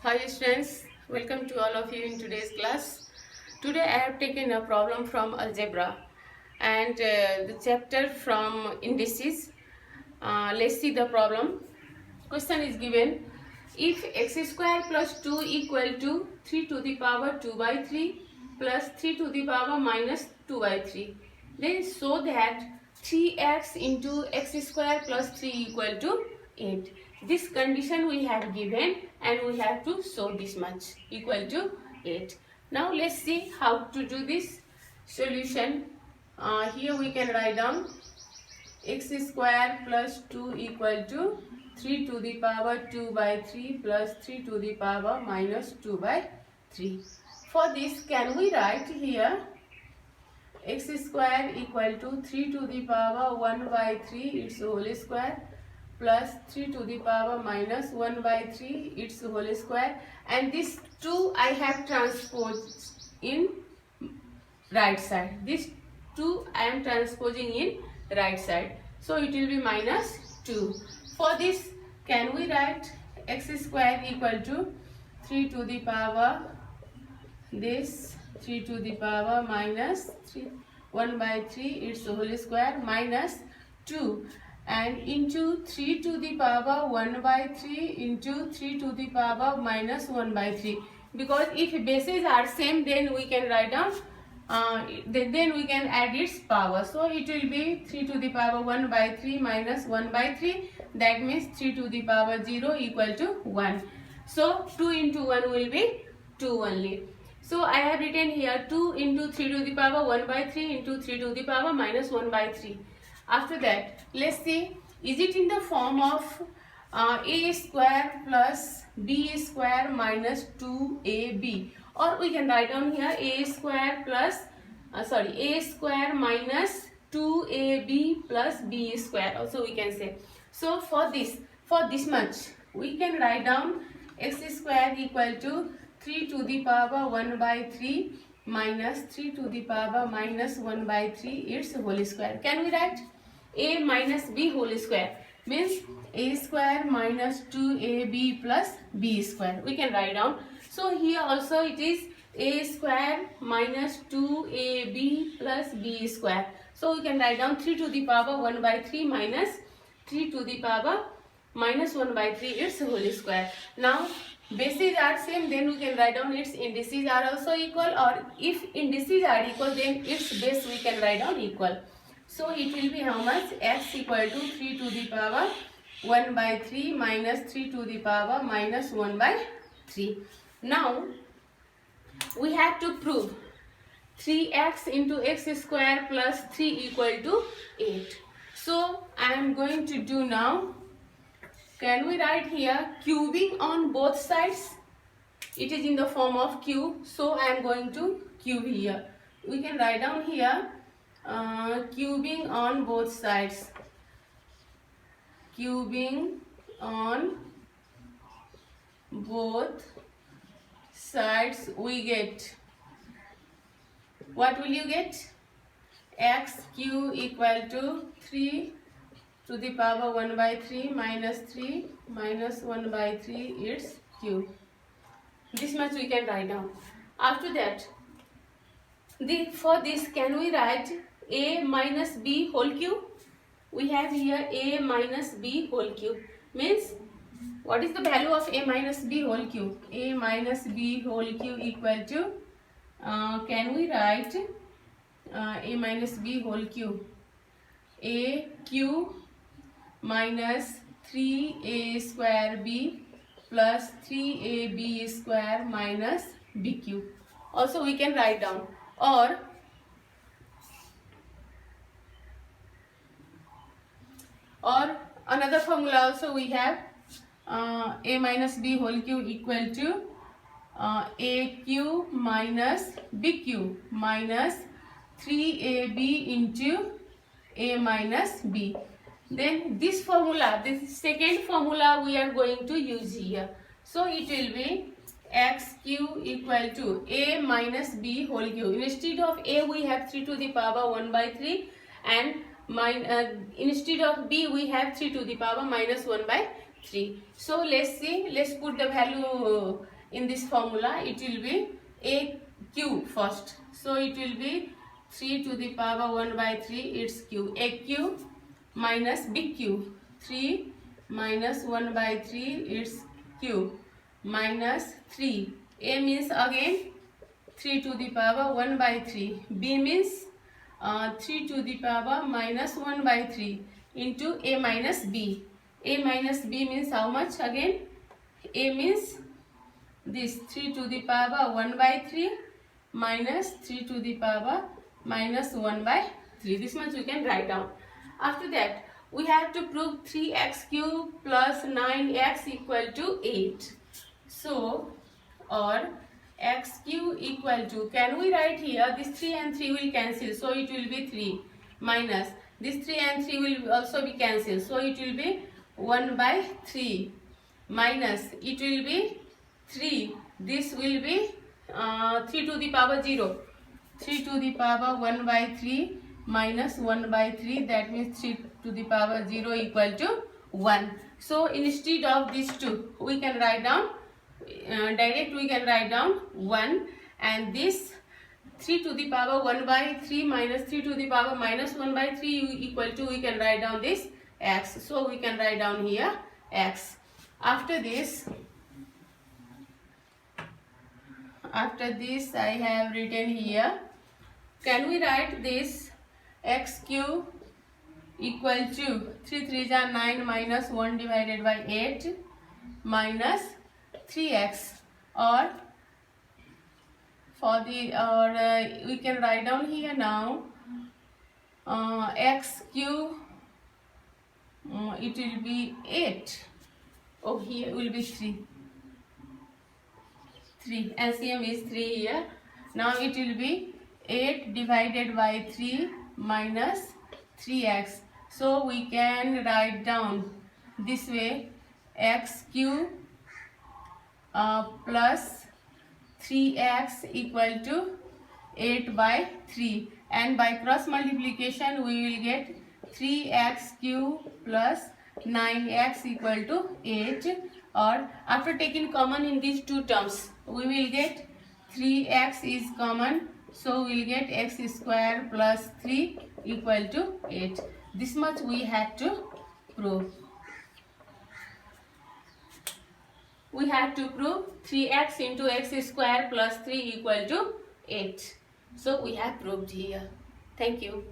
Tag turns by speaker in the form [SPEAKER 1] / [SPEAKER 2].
[SPEAKER 1] Hi students, welcome to all of you in today's class. Today I have taken a problem from algebra and the chapter from indices. Let's see the problem. Question is given: if x square plus 2 equal to 3 to the power 2 by 3 plus 3 to the power minus 2 by 3, then show that 3x into x square plus 3 equal to 8. This condition we have given and we have to show this much equal to 8. Now let's see how to do this solution. Here we can write down x square plus 2 equal to 3 to the power 2 by 3 plus 3 to the power minus 2 by 3. For this, can we write here x square equal to 3 to the power 1 by 3 its whole square plus 3 to the power minus 1 by 3 its whole square, and this 2 I have transposed in right side. This 2 I am transposing in right side. So it will be minus 2. For this, can we write x square equal to 3 to the power this 3 to the power minus 1 by 3 its whole square minus 2 and into 3 to the power 1 by 3 into 3 to the power minus 1 by 3. Because if bases are same, then we can write down then we can add its power. So it will be 3 to the power 1 by 3 minus 1 by 3. That means 3 to the power 0 equal to 1. So 2 into 1 will be 2 only. So I have written here 2 into 3 to the power 1 by 3 into 3 to the power minus 1 by 3. After that, let's see, is it in the form of a square plus b square minus 2ab, or we can write down here a square plus a square minus 2ab plus b square also we can say. So for this much we can write down x square equal to 3 to the power 1 by 3 minus 3 to the power minus 1 by 3 its whole square. Can we write a minus b whole square means a square minus 2ab plus b square we can write down. So here also it is a square minus 2ab plus b square. So we can write down 3 to the power 1 by 3 minus 3 to the power minus 1 by 3 its whole square. Now bases are same, then we can write down its indices are also equal, or if indices are equal then its base we can write down equal. So it will be how much? X equal to 3 to the power 1 by 3 minus 3 to the power minus 1 by 3. Now we have to prove 3x into x square plus 3 equal to 8. So I am going to do now. Can we write here cubing on both sides? It is in the form of cube, so I am going to cube here. We can write down here cubing on both sides. Cubing on both sides, we get, what will you get? X cube equal to 3 to the power 1 by 3 minus 3 minus 1 by 3 its cube. This much we can write down. After that, for this, can we write a minus b whole cube? We have here a minus b whole cube means what is the value of a minus b whole cube? A minus b whole cube equal to can we write a minus b whole cube? A cube minus 3a square b plus 3ab square minus b cube. Also we can write down, or another formula also we have a minus b whole cube equal to a cube minus b cube minus 3ab into a minus b. Then this formula, this second formula we are going to use here. So it will be x cube equal to a minus b whole cube. Instead of a we have 3 to the power 1 by 3 and instead of b we have 3 to the power minus 1 by 3. So let's see, let's put the value in this formula, it will be a cube first. So it will be 3 to the power 1 by 3, its cube. A cube minus big Q. 3 minus 1 by 3, its cube, minus 3. A means again 3 to the power 1 by 3. B means 3 to the power minus 1 by 3 into A minus B. A minus B means how much again? A means this 3 to the power 1 by 3 minus 3 to the power minus 1 by 3. This much we can write down. After that, we have to prove 3x cube plus 9x equal to 8. So, or x cube equal to, can we write here, this 3 and 3 will cancel, so it will be 3, minus this 3 and 3 will also be cancelled, so it will be 1 by 3, minus it will be 3, this will be 3 to the power 0, 3 to the power 1 by 3 minus 1 by 3, that means 3 to the power 0 equal to 1. So instead of these two, we can write down, direct we can write down 1, and this 3 to the power 1 by 3 minus 3 to the power minus 1 by 3 equal to, we can write down this x. So we can write down here x. After this I have written here, can we write this x cube equal to 3 3s are 9 minus 1 divided by 8 minus 3x, or for the we can write down here now x cube, it will be 8. Oh, here will be 3. LCM is 3 here. Now it will be 8 divided by 3 minus 3x. So we can write down this way, x cube plus 3x equal to 8 by 3, and by cross multiplication we will get 3x cube plus 9x equal to 8, or after taking common in these two terms we will get 3x is common, so we will get x square plus 3 equal to 8. This much we had to prove. We have to prove 3x into x square plus 3 equal to 8. So we have proved here. Thank you.